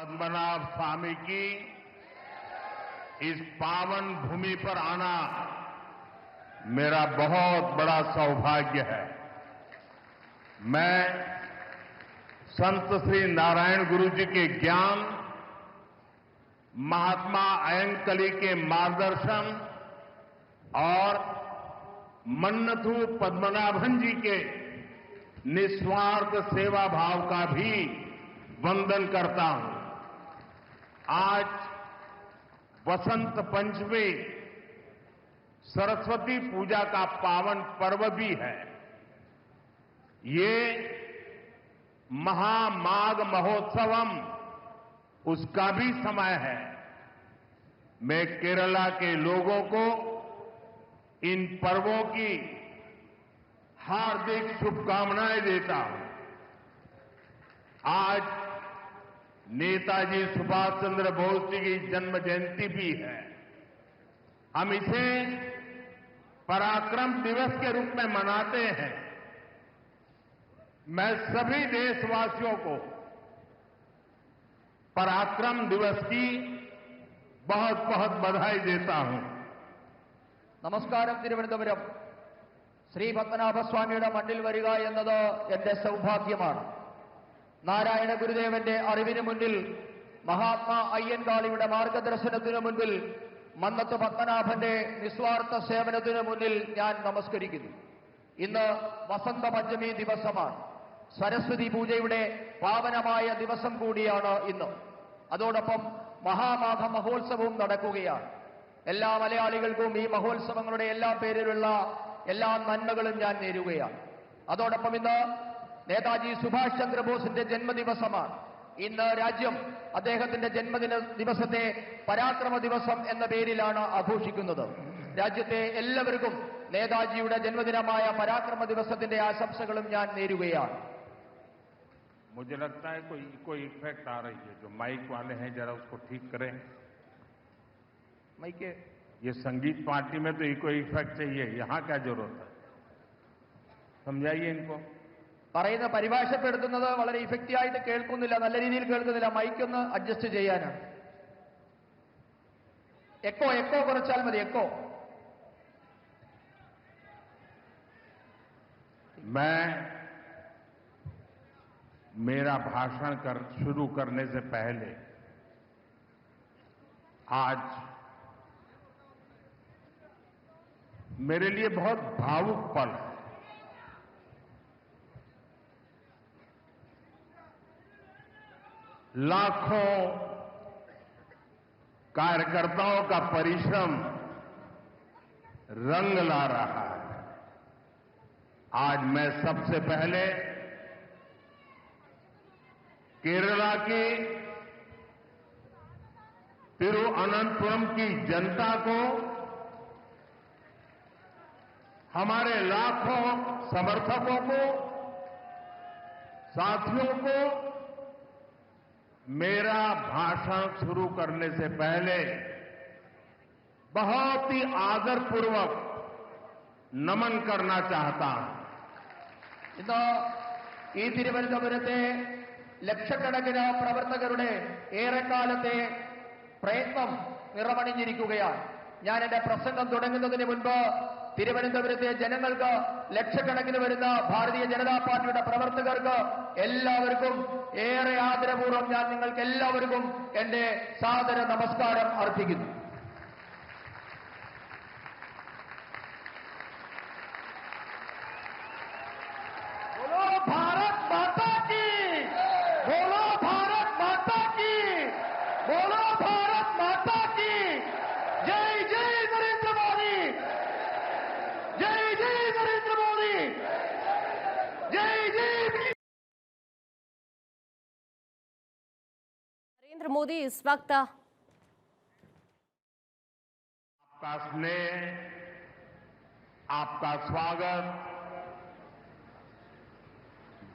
पद्मनाभ स्वामी की इस पावन भूमि पर आना मेरा बहुत बड़ा सौभाग्य है। मैं संत श्री नारायण गुरु जी के ज्ञान, महात्मा अयंकली के मार्गदर्शन और मन्नथु पद्मनाभन जी के निस्वार्थ सेवा भाव का भी वंदन करता हूं। आज वसंत पंचमी सरस्वती पूजा का पावन पर्व भी है। ये महामाघ महोत्सवम उसका भी समय है। मैं केरला के लोगों को इन पर्वों की हार्दिक शुभकामनाएं देता हूं। आज नेताजी सुभाष चंद्र बोस जी की जन्म जयंती भी है। हम इसे पराक्रम दिवस के रूप में मनाते हैं। मैं सभी देशवासियों को पराक्रम दिवस की बहुत बहुत बधाई देता हूं। നമസ്കാരം. തിരുവനന്തപുരം ശ്രീ പത്മനാഭസ്വാമിയുടെ മണ്ണിൽ വരിക എന്നത് എന്റെ സൗഭാഗ്യമാണ്. നാരായണ ഗുരുദേവന്റെ അറിവിന് മുന്നിൽ, മഹാത്മാ അയ്യൻകാളിയുടെ മാർഗദർശനത്തിനു മുൻപിൽ, മന്നത്ത് പത്മനാഭന്റെ നിസ്വാർത്ഥ സേവനത്തിനു മുന്നിൽ ഞാൻ നമസ്കരിക്കുന്നു. ഇന്ന് വസന്ത പഞ്ചമി ദിവസമാണ്. സരസ്വതി പൂജയുടെ പാവനമായ ദിവസം കൂടിയാണ് ഇന്ന്. അതോടൊപ്പം മഹാമാഘ മഹോത്സവവും നടക്കുകയാണ്. എല്ലാ മലയാളികൾക്കും ഈ മഹോത്സവങ്ങളുടെ എല്ലാ പേരിലുള്ള എല്ലാ നന്മകളും ഞാൻ നേരുകയാണ്. അതോടൊപ്പം ഇന്ന് നേതാജി സുഭാഷ് ചന്ദ്രബോസിന്റെ ജന്മദിവസമാണ്. ഇന്ന് രാജ്യം അദ്ദേഹത്തിന്റെ ജന്മദിന ദിവസത്തെ പരാക്രമ ദിവസം എന്ന പേരിലാണ് ആഘോഷിക്കുന്നത്. രാജ്യത്തെ എല്ലാവർക്കും നേതാജിയുടെ ജന്മദിനമായ പരാക്രമ ദിവസത്തിന്റെ ആശംസകളും ഞാൻ നേരുകയാണ്. मुझे लगता है कोई इफेक्ट आ रही है। जो माइक वाले हैं जरा उसको ठीक करें। മൈക്ക് ये संगीत पार्टी में तो इको इफेक्ट चाहिए, यहां क्या जरूरत है? समझाइए इनको। പറയുന്ന പരിഭാഷപ്പെടുത്തുന്നത് വളരെ ഇഫക്റ്റീവ് ആയിട്ട് കേൾക്കുന്നില്ല, നല്ല രീതിയിൽ കേൾക്കുന്നില്ല. മൈക്ക് ഒന്ന് അഡ്ജസ്റ്റ് ചെയ്യാനാണ്. എക്കോ കുറച്ചാൽ മതി. എക്കോ. मैं मेरा भाषण शुरू करने से पहले आज मेरे लिए बहुत भावुक पल है। लाखों कार्यकर्ताओं का परिश्रम रंग ला रहा है। आज मैं सबसे पहले केरला की तिरुअनंतपुरम की जनता को, हमारे लाखों समर्थकों को, साथियों को मेरा भाषण शुरू करने से पहले बहुत ही आदरपूर्वक नमन करना चाहता हूं। ഇന്ന് ഈ തിരുവനന്തപുരത്തെ ലക്ഷക്കണക്കിന് പ്രവർത്തകരുടെ ഏറെക്കാലത്തെ പ്രയത്നം നിറമണിഞ്ഞിരിക്കുകയാണ്. ഞാൻ എന്റെ പ്രസംഗം തുടങ്ങുന്നതിന് മുൻപ് തിരുവനന്തപുരത്തെ ജനങ്ങൾക്ക്, ലക്ഷക്കണക്കിന് വരുന്ന ഭാരതീയ ജനതാ പാർട്ടിയുടെ പ്രവർത്തകർക്ക് എല്ലാവർക്കും ഏറെ ആദരപൂർവ്വം ഞാൻ നിങ്ങൾക്ക് എല്ലാവർക്കും എന്റെ സാദര നമസ്കാരം അർപ്പിക്കുന്നു. बोलो भारत माता की, बोलो भारत माता की, बोलो भारत माता की। जय जय नरेंद्र मोदी, जय जय नरेंद्र मोदी, जय जय। नरेंद्र मोदी इस वक्त आपका स्नेह, आपका स्वागत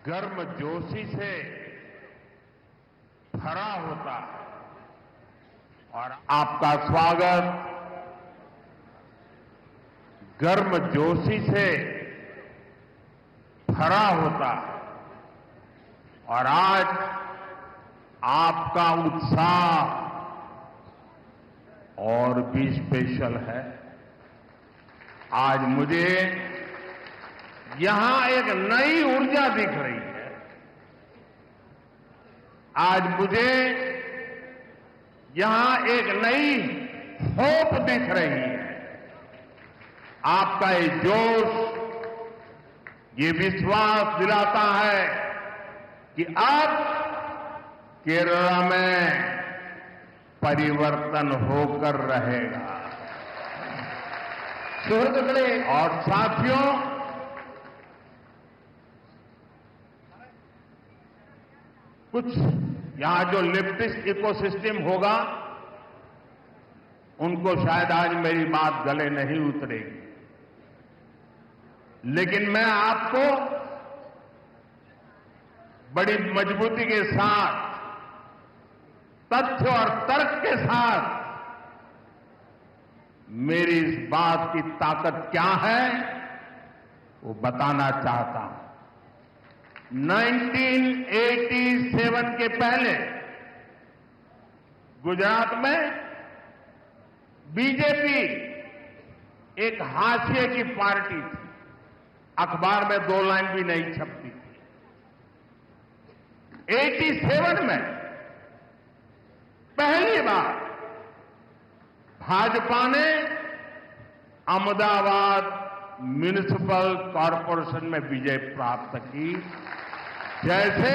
गर्मजोशी से भरा होता है और आपका स्वागत गर्मजोशी से भरा होता है। और आज आपका उत्साह और भी स्पेशल है। आज मुझे यहां एक नई ऊर्जा दिख रही है। आज मुझे यहां एक नई होप दिख रही है। आपका ये जोश, ये विश्वास दिलाता है कि अब केरला में परिवर्तन होकर रहेगा। സുഹൃത്തുക്കളെ, और साथियों, कुछ यहां जो लेफ्टिस्ट इकोसिस्टम होगा उनको शायद आज मेरी बात गले नहीं उतरेगी, लेकिन मैं आपको बड़ी मजबूती के साथ, तथ्य और तर्क के साथ मेरी इस बात की ताकत क्या है वो बताना चाहता हूं। 1987 के पहले गुजरात में बीजेपी एक हाशिए की पार्टी थी, अखबार में 2 लाइन भी नहीं छपती थी। 87 में पहली बार भाजपा ने अहमदाबाद म्युनिसिपल कॉरपोरेशन में विजय प्राप्त की, जैसे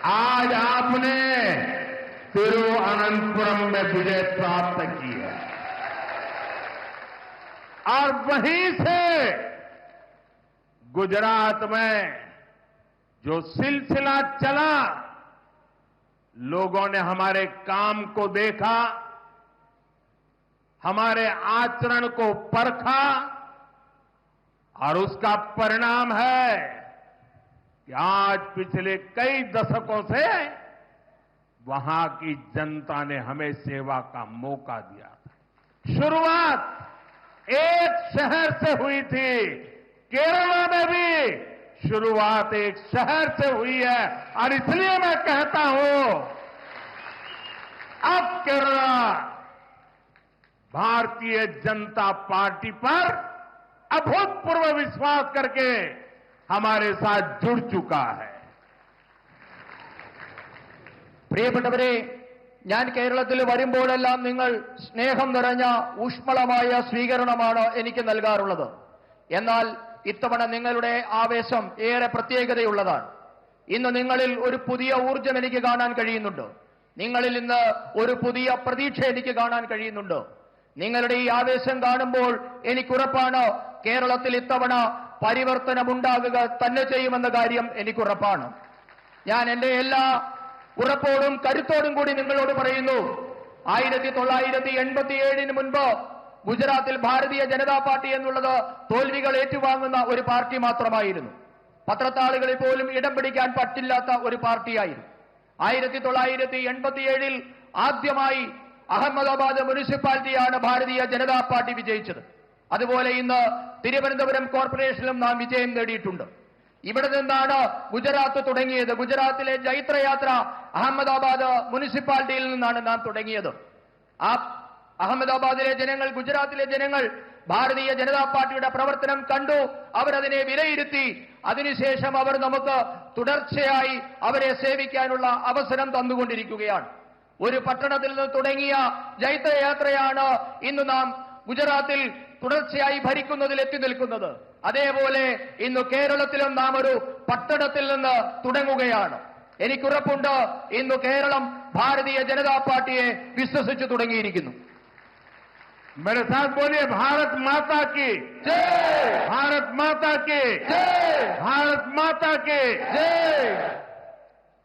आज आपने तिरुवनंतपुरम में विजय प्राप्त की है। और वहीं से गुजरात में जो सिलसिला चला, लोगों ने हमारे काम को देखा, हमारे आचरण को परखा, और उसका परिणाम है कि आज पिछले कई दशकों से वहां की जनता ने हमें सेवा का मौका दिया था। शुरुआत एक शहर से हुई थी, केरला में भी शुरुआत एक शहर से हुई है, और इसलिए मैं कहता हूं अब केरला भारतीय जनता पार्टी पर अभूतपूर्व विश्वास करके हमारे साथ जुड़ चुका है। പ്രിയപ്പെട്ടവരെ, ഞാൻ കേരളത്തിൽ വരുമ്പോഴെല്ലാം നിങ്ങൾ സ്നേഹം നിറഞ്ഞ ഊഷ്മളമായ സ്വീകരണമാണ് എനിക്ക് നൽകാറുള്ളത്. എന്നാൽ ഇത്തവണ നിങ്ങളുടെ ആവേശം ഏറെ പ്രത്യേകതയുള്ളതാണ്. ഇന്ന് നിങ്ങളിൽ ഒരു പുതിയ ഊർജ്ജം എനിക്ക് കാണാൻ കഴിയുന്നുണ്ട്. നിങ്ങളിൽ ഇന്ന് ഒരു പുതിയ പ്രതീക്ഷ എനിക്ക് കാണാൻ കഴിയുന്നുണ്ട്. നിങ്ങളുടെ ഈ ആവേശം കാണുമ്പോൾ എനിക്കുറപ്പാണ് കേരളത്തിൽ ഇത്തവണ പരിവർത്തനമുണ്ടാകുക തന്നെ ചെയ്യുമെന്ന കാര്യം എനിക്കുറപ്പാണ്. ഞാൻ എന്റെ എല്ലാ ഉറപ്പോടും കരുത്തോടും കൂടി നിങ്ങളോട് പറയുന്നു, 1987 മുൻപ് ഗുജറാത്തിൽ ഭാരതീയ ജനതാ പാർട്ടി എന്നുള്ളത് തോൽവികൾ ഏറ്റുവാങ്ങുന്ന ഒരു പാർട്ടി മാത്രമായിരുന്നു. പത്രത്താളുകളിൽ പോലും ഇടം പിടിക്കാൻ പറ്റില്ലാത്ത ഒരു പാർട്ടിയായിരുന്നു. 1987 ആദ്യമായി അഹമ്മദാബാദ് മുനിസിപ്പാലിറ്റിയാണ് ഭാരതീയ ജനതാ പാർട്ടി വിജയിച്ചത്. അതുപോലെ ഇന്ന് തിരുവനന്തപുരം കോർപ്പറേഷനിലും നാം വിജയം നേടിയിട്ടുണ്ട്. ഇവിടെ നിന്നാണ് ഗുജറാത്ത് തുടങ്ങിയത്. ഗുജറാത്തിലെ ജൈത്രയാത്ര അഹമ്മദാബാദ് മുനിസിപ്പാലിറ്റിയിൽ നിന്നാണ് നാം തുടങ്ങിയത്. ആ അഹമ്മദാബാദിലെ ജനങ്ങൾ, ഗുജറാത്തിലെ ജനങ്ങൾ ഭാരതീയ ജനതാ പാർട്ടിയുടെ പ്രവർത്തനം കണ്ടു, അവരതിനെ വിലയിരുത്തി. അതിനുശേഷം അവർ നമുക്ക് തുടർച്ചയായി അവരെ സേവിക്കാനുള്ള അവസരം തന്നുകൊണ്ടിരിക്കുകയാണ്. ഒരു പട്ടണത്തിൽ നിന്ന് തുടങ്ങിയ ജൈത്രയാത്രയാണ് ഇന്ന് നാം ഗുജറാത്തിൽ തുടർച്ചയായി ഭരിക്കുന്നതിൽ എത്തി നിൽക്കുന്നത്. അതേപോലെ ഇന്ന് കേരളത്തിലും നാം ഒരു പട്ടണത്തിൽ നിന്ന് തുടങ്ങുകയാണ്. എനിക്കുറപ്പുണ്ട്, ഇന്ന് കേരളം ഭാരതീയ ജനതാ പാർട്ടിയെ വിശ്വസിച്ചു തുടങ്ങിയിരിക്കുന്നു. मेरे साथ बोलिए, भारत माता की जय, भारत माता की जय, भारत माता की जय।